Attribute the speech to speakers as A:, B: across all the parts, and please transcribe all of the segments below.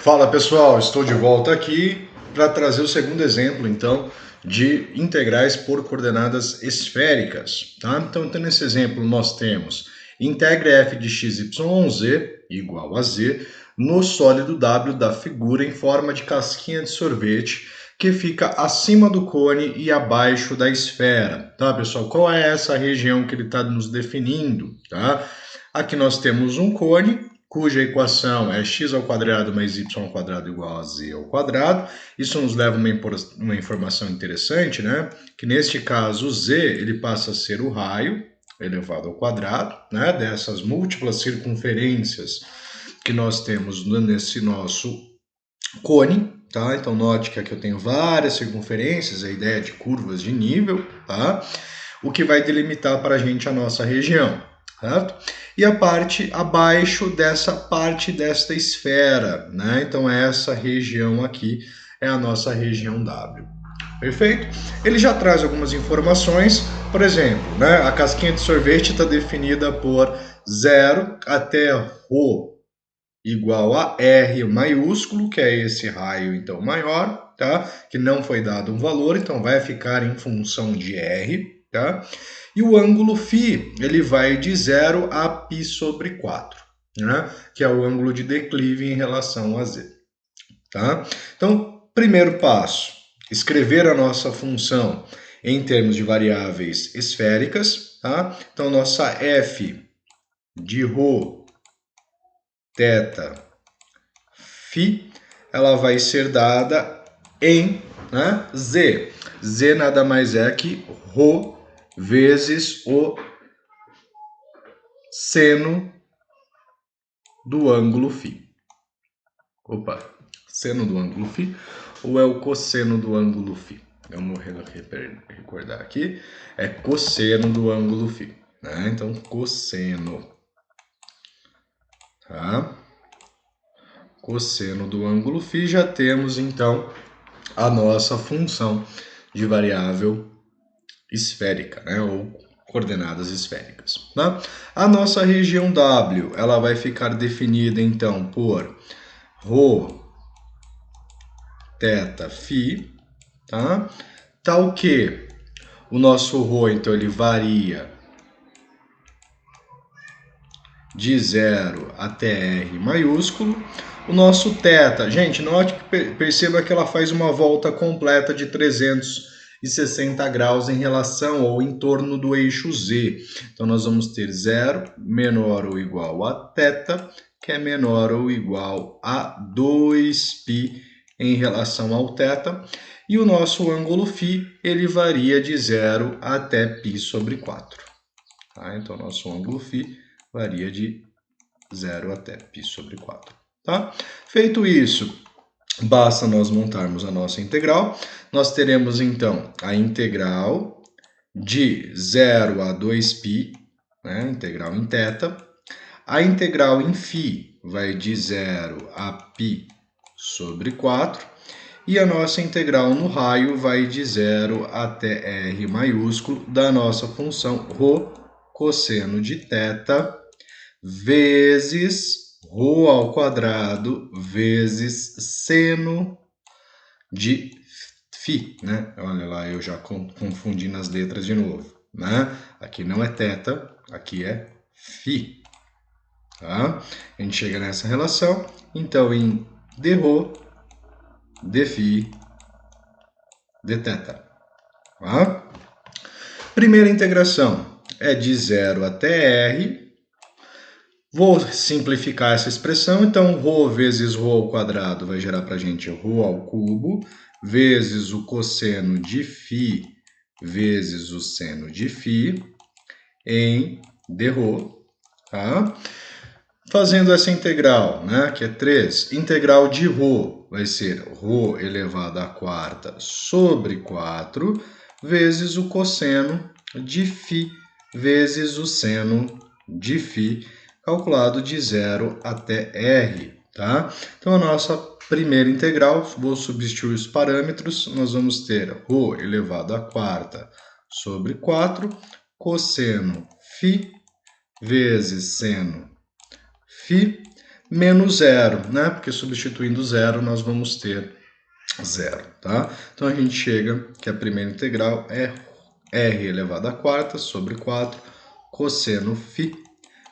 A: Fala pessoal, estou de volta aqui para trazer o segundo exemplo então de integrais por coordenadas esféricas, tá? Então nesse exemplo nós temos integre f de x, y, z igual a z no sólido W da figura em forma de casquinha de sorvete que fica acima do cone e abaixo da esfera, tá pessoal? Qual é essa região que ele está nos definindo, tá? Aqui nós temos um cone cuja equação é x ao quadrado mais y ao quadrado igual a z ao quadrado. Isso nos leva a uma informação interessante, né? Que neste caso o z ele passa a ser o raio elevado ao quadrado, né? Dessas múltiplas circunferências que nós temos nesse nosso cone, tá? Então note que aqui eu tenho várias circunferências, a ideia de curvas de nível, tá? O que vai delimitar para a gente a nossa região, certo? E a parte abaixo dessa parte desta esfera, né? Então essa região aqui é a nossa região W. Perfeito? Ele já traz algumas informações, por exemplo, né? A casquinha de sorvete está definida por 0 até ρ igual a R maiúsculo, que é esse raio então maior, tá? Que não foi dado um valor, então vai ficar em função de R, tá? E o ângulo φ, ele vai de 0 a π sobre 4, né? Que é o ângulo de declive em relação a z, tá? Então, primeiro passo, escrever a nossa função em termos de variáveis esféricas, tá? Então, nossa f de ρ, θ, φ, ela vai ser dada em, né, z. Z nada mais é que ρ vezes o seno do ângulo φ. Opa, seno do ângulo φ ou é o cosseno do ângulo φ? Vamos recordar aqui. É cosseno do ângulo φ, né? Então, cosseno, tá? Cosseno do ângulo φ, já temos então a nossa função de variável esférica, né? Ou coordenadas esféricas, tá? A nossa região W, ela vai ficar definida então por ρ, θ, φ, tá? Tal que o nosso ρ, então, ele varia de 0 até R maiúsculo. O nosso θ, gente, note que perceba que ela faz uma volta completa de 360 graus em relação ou em torno do eixo Z. Então, nós vamos ter 0 menor ou igual a θ, que é menor ou igual a 2π em relação ao θ. E o nosso ângulo φ, ele varia de 0 até π sobre 4. Tá? Então, nosso ângulo φ varia de 0 até π sobre 4. Tá? Feito isso, basta nós montarmos a nossa integral. Nós teremos, então, a integral de 0 a 2π, né? Integral em θ. A integral em φ vai de 0 a π sobre 4. E a nossa integral no raio vai de 0 até R maiúsculo da nossa função ρ cosseno de θ vezes ρ ao quadrado vezes seno de φ, né? Olha lá, eu já confundi nas letras de novo, né? Aqui não é θ, aqui é φ, tá? A gente chega nessa relação, então em dρ, dφ, dθ, tá? Primeira integração é de 0 até R. Vou simplificar essa expressão, então ρ vezes ρ ao quadrado vai gerar para a gente ρ ao cubo, vezes o cosseno de φ vezes o seno de φ em dρ, tá? Fazendo essa integral, né, que é 3, integral de ρ vai ser ρ elevado à quarta sobre 4, vezes o cosseno de φ vezes o seno de φ, calculado de 0 até R, tá? Então, a nossa primeira integral, vou substituir os parâmetros, nós vamos ter ρ elevado à quarta sobre 4, cosseno φ vezes seno φ, menos zero, né? Porque substituindo zero nós vamos ter zero, tá? Então a gente chega que a primeira integral é r elevado à quarta sobre 4 cosseno φ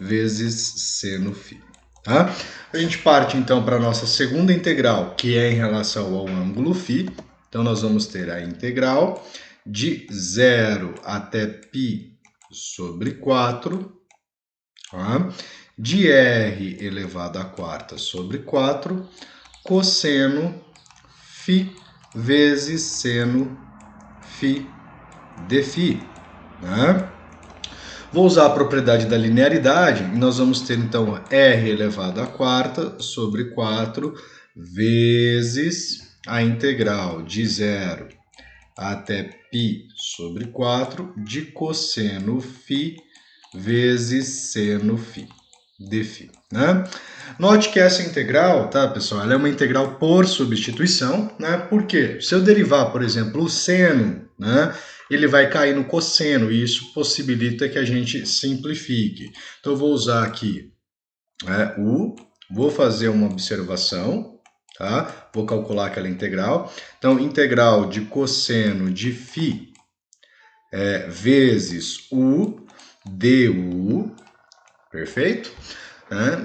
A: vezes seno φ, tá? A gente parte então para a nossa segunda integral, que é em relação ao ângulo φ. Então nós vamos ter a integral de 0 até π sobre 4, tá? De r elevado à quarta sobre 4 cosseno φ vezes seno φ de φ, né? Vou usar a propriedade da linearidade e nós vamos ter então r elevado à quarta sobre 4 vezes a integral de 0 até π sobre 4 de cosseno φ vezes seno φ de φ, né? Note que essa integral, tá, pessoal, ela é uma integral por substituição, né? Por quê? Se eu derivar, por exemplo, o seno, né, ele vai cair no cosseno e isso possibilita que a gente simplifique. Então, eu vou usar aqui vou fazer uma observação, tá? Vou calcular aquela integral. Então, integral de cosseno de φ vezes o du, perfeito?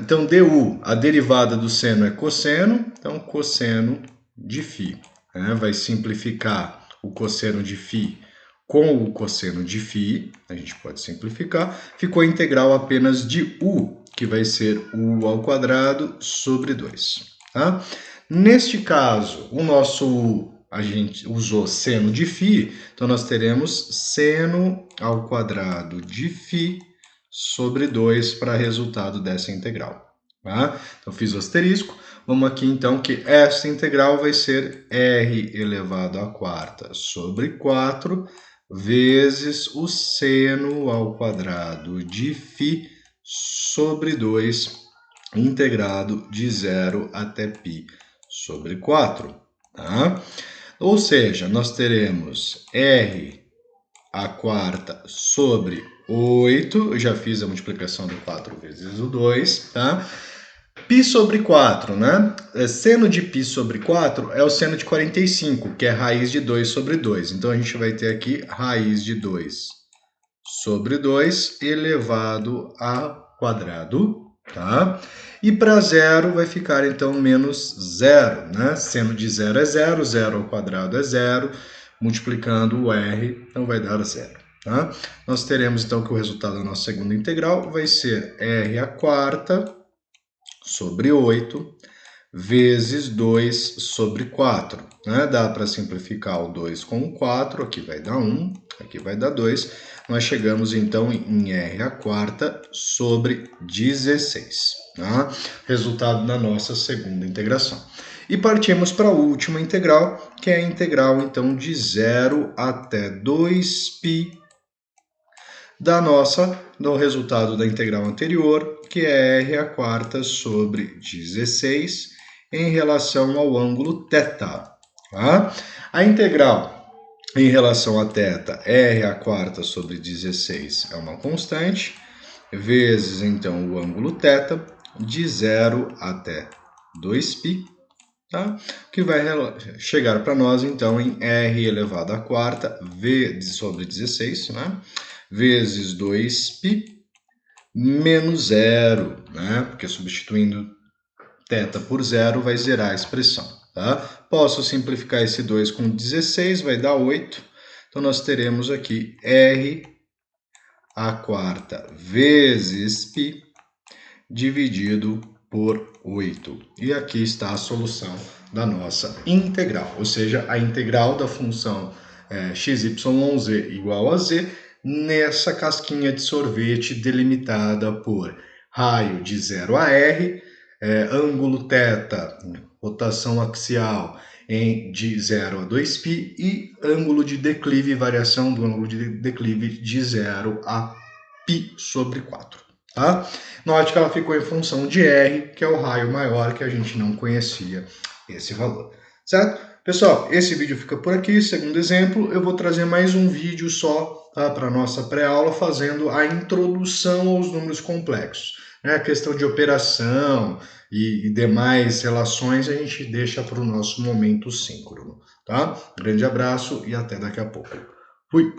A: Então, du, a derivada do seno é cosseno, então cosseno de φ. Vai simplificar o cosseno de φ com o cosseno de φ, a gente pode simplificar, ficou a integral apenas de u, que vai ser u ao quadrado sobre 2. Tá? Neste caso, o nosso u, a gente usou seno de φ, então nós teremos seno ao quadrado de φ sobre 2 para resultado dessa integral. Tá? Então, fiz o asterisco. Vamos aqui, então, que essa integral vai ser r elevado à quarta sobre 4 vezes o seno ao quadrado de φ sobre 2 integrado de 0 até π sobre 4. Tá? Ou seja, nós teremos r a quarta sobre 8, eu já fiz a multiplicação do 4 vezes o 2, tá? Π sobre 4, né? Seno de π sobre 4 é o seno de 45, que é raiz de 2 sobre 2. Então, a gente vai ter aqui raiz de 2 sobre 2 elevado ao quadrado, tá? E para zero vai ficar, então, menos zero, né? Seno de zero é zero, zero ao quadrado é zero, multiplicando o r, então vai dar zero. Tá? Nós teremos então que o resultado da nossa segunda integral vai ser r a quarta sobre 8 vezes 2 sobre 4. Né? Dá para simplificar o 2 com o 4, aqui vai dar 1, aqui vai dar 2. Nós chegamos então em r a quarta sobre 16. Tá? Resultado da nossa segunda integração. E partimos para a última integral, que é a integral então de 0 até 2π do resultado da integral anterior, que é r a quarta sobre 16 em relação ao ângulo θ. Tá? A integral em relação a θ, r a quarta sobre 16 é uma constante, vezes então o ângulo θ, de 0 até 2π, tá? Que vai chegar para nós então em r elevado à quarta sobre 16, né? Vezes 2π menos zero, né? Porque substituindo θ por zero vai zerar a expressão, tá? Posso simplificar esse 2 com 16, vai dar 8. Então, nós teremos aqui r a quarta vezes π dividido por 8. E aqui está a solução da nossa integral, ou seja, a integral da função XYZ igual a z nessa casquinha de sorvete delimitada por raio de 0 a r, ângulo θ, rotação axial de 0 a 2π e ângulo de declive, variação do ângulo de declive de 0 a π sobre 4. Tá? Note que ela ficou em função de r, que é o raio maior, que a gente não conhecia esse valor. Certo? Pessoal, esse vídeo fica por aqui. Segundo exemplo, eu vou trazer mais um vídeo só, tá, para a nossa pré-aula, fazendo a introdução aos números complexos. A questão de operação e demais relações a gente deixa para o nosso momento síncrono, tá? Grande abraço e até daqui a pouco. Fui!